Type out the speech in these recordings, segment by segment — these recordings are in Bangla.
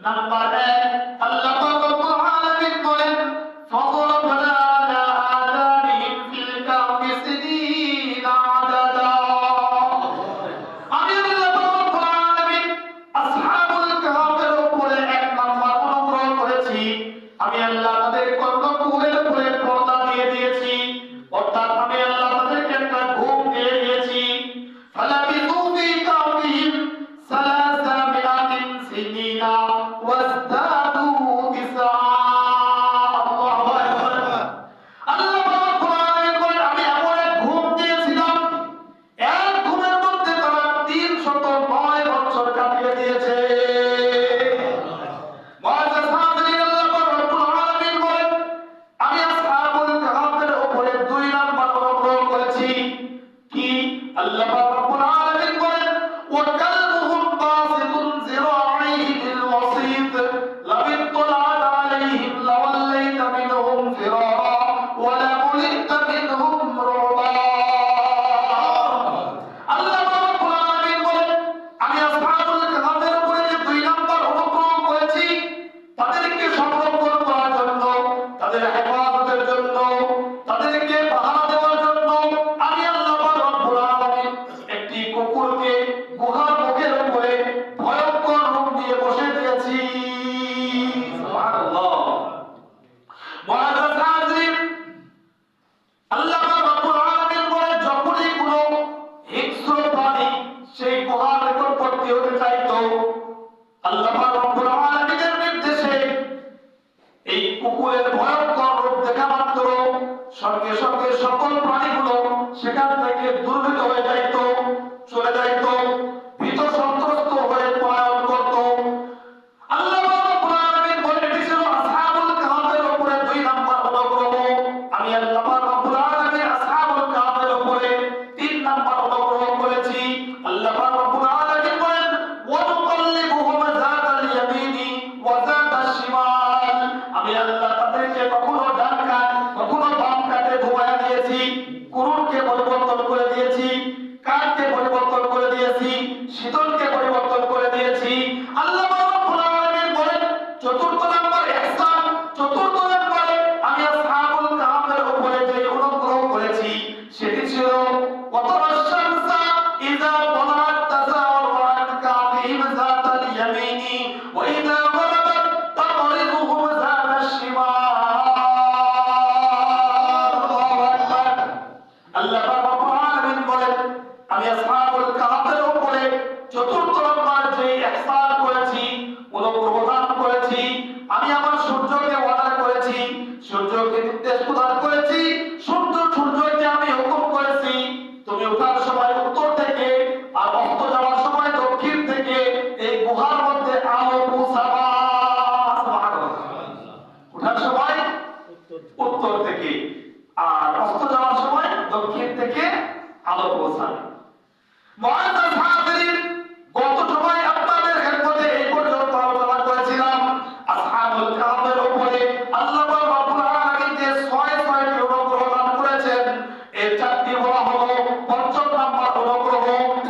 নাম্বার 1, আল্লাহ রাব্বুল আলামিন বলেন ফাযরাবনা আলা আযানিহিম ফিল কাফি সিনিনা আদাদা। আমি আল্লাহ রাব্বুল আলামিন আসহাবুল কাহফের উপরে 1 নাম্বার অনুগ্রহ করেছি। আমি আল্লাহ তাদের কর্ণকুহরের উপরে পর্দা দিয়ে দিয়েছি, অর্থাৎ আমি আল্লাহ তাদেরকে একটা ঘুম দিয়ে দিয়েছি। ফালাবিথু ফি কাফিহিম সালাসা মিআতিন সিনিনা ওয়াজদাদু তিসআ। আল্লাহু আকবার। আল্লাহ রাব্বুল আলামিন বলেন আমি এমন এক ঘুম দিয়েছিলাম, এক ঘুমের মধ্যে তারা 309 বছর কাটিয়ে দিয়েছে। মুআজ্জাজ হাজিরিন, আল্লাহ রাব্বুল আলামিন বলেন আমি আসহাবুল কাহফের উপরে 2 নাম্বার অনুগ্রহ করেছি। কি? আল্লাহ রাব্বুল আলামিন বলেন ওয়া কালবুহুম বাসিতুন যিরাইহি বিল ওয়াসিত লাউ ইত্তালা'তা আলাইহিম লাওয়াল্লাইতা মিনহুম ফিরারা ওয়া লামুলিতা মিনহুম রুবা। আল্লাহ রাব্বুল আলামিন বলেন আমি আসহাবুল কাহফের উপরে যে 2 নাম্বার অনুগ্রহ করেছি তাদেরকে সংরক্ষণ করার জন্য, তাদের হেফাজতের জন্য, তাদেরকে পাহারা দেওয়ার জন্য আমি আল্লাহ রাব্বুল আলামিন একটি কুকুরকে গুহার মুখের উপরে ভয়ঙ্কর রূপ দিয়ে বসে দিয়েছি। সুবহানাল্লাহ। মুআজ্জাজ হাজিরিন, আল্লাহ রাব্বুল আলামিন বলেন যখনই কোনো হিংস্র প্রাণী সেই গুহার নিকটবর্তী হতে চাইতো, আল্লাহ রাব্বুল আলামিনের নির্দেশে এই কুকুরের ভয়ঙ্কর রূপ দেখা মাত্র সঙ্গে সঙ্গে সকল প্রাণীগুলো সেখান থেকে দুর্ভীত হয়ে যাইত, চলে যাইত, ভীত সন্ত্রস্ত হয়ে পলায়ন করত। আল্লাহ রাব্বুল আলামিন বলেন এটি ছিল আসহাবুল কাহফের উপরে 2 নাম্বার অনুগ্রহ। আমি আল্লাহ রাব্বুল আলামিন আসহাবুল কাহফের উপরে 3 নাম্বার অনুগ্রহ করেছি। আল্লাহ রাব্বুল আলামিন বলেন ওয়া নুকাল্লিবুহুম যাতাল ইয়ামিনি ওয়া যাতাশ শিমাল। আমি আল্লাহ তাদেরকে কখনো ডান কাত কখনো বাম কাতে ঘুমায় দিয়েছি, কুরুনকে পরিবর্তন করে দিয়েছি, কাঠকে পরিবর্তন করে দিয়েছি, শীতলকে পরিবর্তন করে দিয়েছি। আল্লাহ রাব্বুল আলামিন বলেন চতুর্থ নাম্বার ইহসান, চতুর্থ নাম্বারে আমি আসহাবুল কাহফের উপরে যে অনুগ্রহ করেছি সেটি ছিল ওয়াতারাশ শামসা ইযা তালাআত তাযাওয়ারু আন কাফিহিম যাতাল ইয়ামিনি ওয়া ইযা গরাবাত তাকরিদুহুম যাতাশ শিমাল। আল্লাহু আকবার। আল্লাহ রাব্বুল আলামিন বলেন আমি আসহাবুল কাহফের উপরে চতুর্থ নাম্বার যে ইহসান করেছি, অনুগ্রহ দান করেছি, আমি আমার সূর্যকে অর্ডার করেছি, সূর্যকে নির্দেশ প্রদান করেছি, সূর্যকে আমি হুকুম করেছি তুমি ওঠার সময় উত্তর থেকে আর অস্ত যাওয়ার সময় দক্ষিণ থেকে এই গুহার মধ্যে আলো পৌঁছাবা। সুবহানাল্লাহ। ওঠার সময় উত্তর থেকে আর অস্ত যাওয়ার সময় দক্ষিণ থেকে আলো পৌঁছাবে। মুআজ্জাজ হাজিরিন, গত সময় আপনাদের খেদমতে এই পর্যন্ত আলোচনা করেছিলাম আসহাবুল কাহফের উপরে আল্লাহ রাব্বুল আলামিন যে 6টি অনুগ্রহ দান করেছেন, এর 4টি বলা হলো পঞ্চম নাম্বার অনুগ্রহ।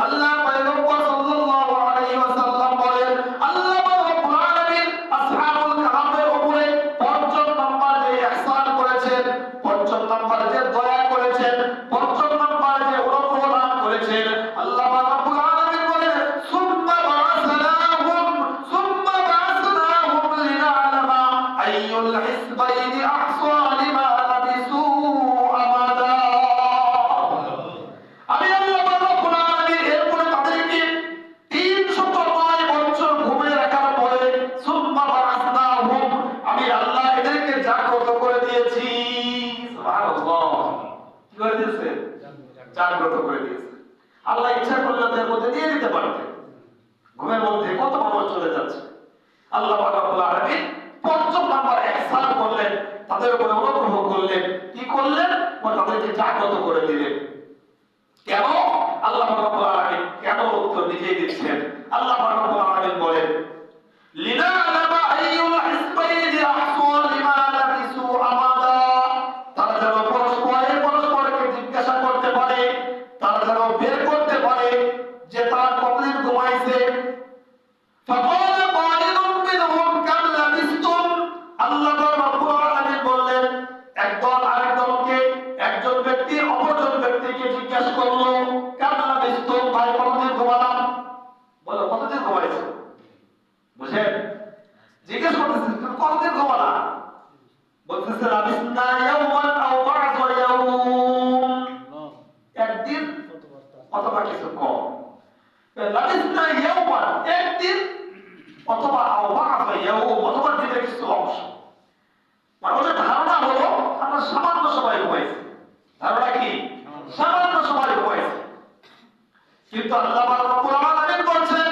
আল্লাহ পয়গম্বর সাল্লাল্লাহু আলাইহি ওয়াসাল্লাম বলেন আল্লাহ রাব্বুল আলামিন আসহাবুল কাহফের উপরে পঞ্চম নাম্বার যে ইহসান করেছেন, পঞ্চম নাম্বার যে দয়া করেছেন, পঞ্চম নাম্বার যে অনুগ্রহ দান করেছেন, আল্লাহ রাব্বুল আলামিন বলেন সুম্মা বা'আসনাহুম লিনা'লামা আইয়ুল হিসবাইনি আহসা লিমা লাবিসু আমাদা। আমি আল্লাহ রাব্বুল আলামিন এরপরে তাদেরকে 309 বছর ঘুমে রাখার পরে সুম্মা বা'আসনাহুম আমি আল্লাহ এদেরকে জাগ্রত করে দিয়েছি। সুবহানাল্লাহ। কি করে দিয়েছে? জাগ্রত করে দিয়েছে। আল্লাহ ইচ্ছা করলে তাদের মধ্যে দিয়ে দিতে পারতেন। ঘুমের মধ্যে কত মানুষ চলে যাচ্ছে। আল্লাহ রাব্বুল আলামিন পঞ্চম নাম্বার ইহসান করলেন, তাদের উপরে অনুগ্রহ করলেন। কি করলেন? তাদেরকে জাগ্রত করে দিলেন। কেন? আল্লাহ রাব্বুল আলামিন কেন উত্তর নিজেই দিচ্ছেন। আল্লাহ রাব্বুল আলামিন বলেন লিনা'লামা আইয়ুল হিসবাইনি আহসা লিমা লাবিসু আমাদা। তারা যেন পরস্পরকে জিজ্ঞাসা করতে পারে, তারা যেন বের করতে পারে যে তারা কতদিন ঘুমাইছে। فقال قائل منهم বুঝছেন? জিজ্ঞেস করতেছেন তুমি কতদিন ঘুমালা? বলতেছে লাবিসনা ইয়াওমান আও বা'দা ইয়াওম, একদিন অথবা কিছু কম। লাবিসনা ইয়াওমান, একদিন অথবা আও বা'দা ইয়াওম, অথবা দিনের কিছু অংশ। মানে ওদের ধারণা হলো আমরা সামান্য সময় ঘুমাইছি। ধারণা কি? সামান্য সময় ঘুমাইছি। কিন্তু আল্লাহ পাক রব্বুল আলামিন বলছেন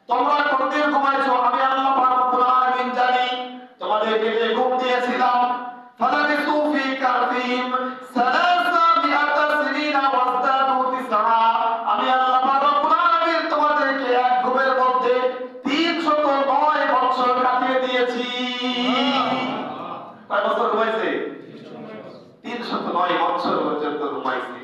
তোমরা কতদিন ঘুমাইছো আমি আল্লাহ পাক রব্বুল আলামিন জানি। তোমাদেরকে যে ঘুম দিয়েছিলাম ফালাবিসু ফি কারফিহিম সালাসামিআতা সিনিনা ওয়াজদাদু তিসআ, আমি আল্লাহ পাক রব্বুল আলামিন তোমাদেরকে এক ঘুমের মধ্যে 309 বছর কাটিয়ে দিয়েছি। কয় বছর ঘুমাইছে? 309 বছর পর্যন্ত ঘুমাইছে।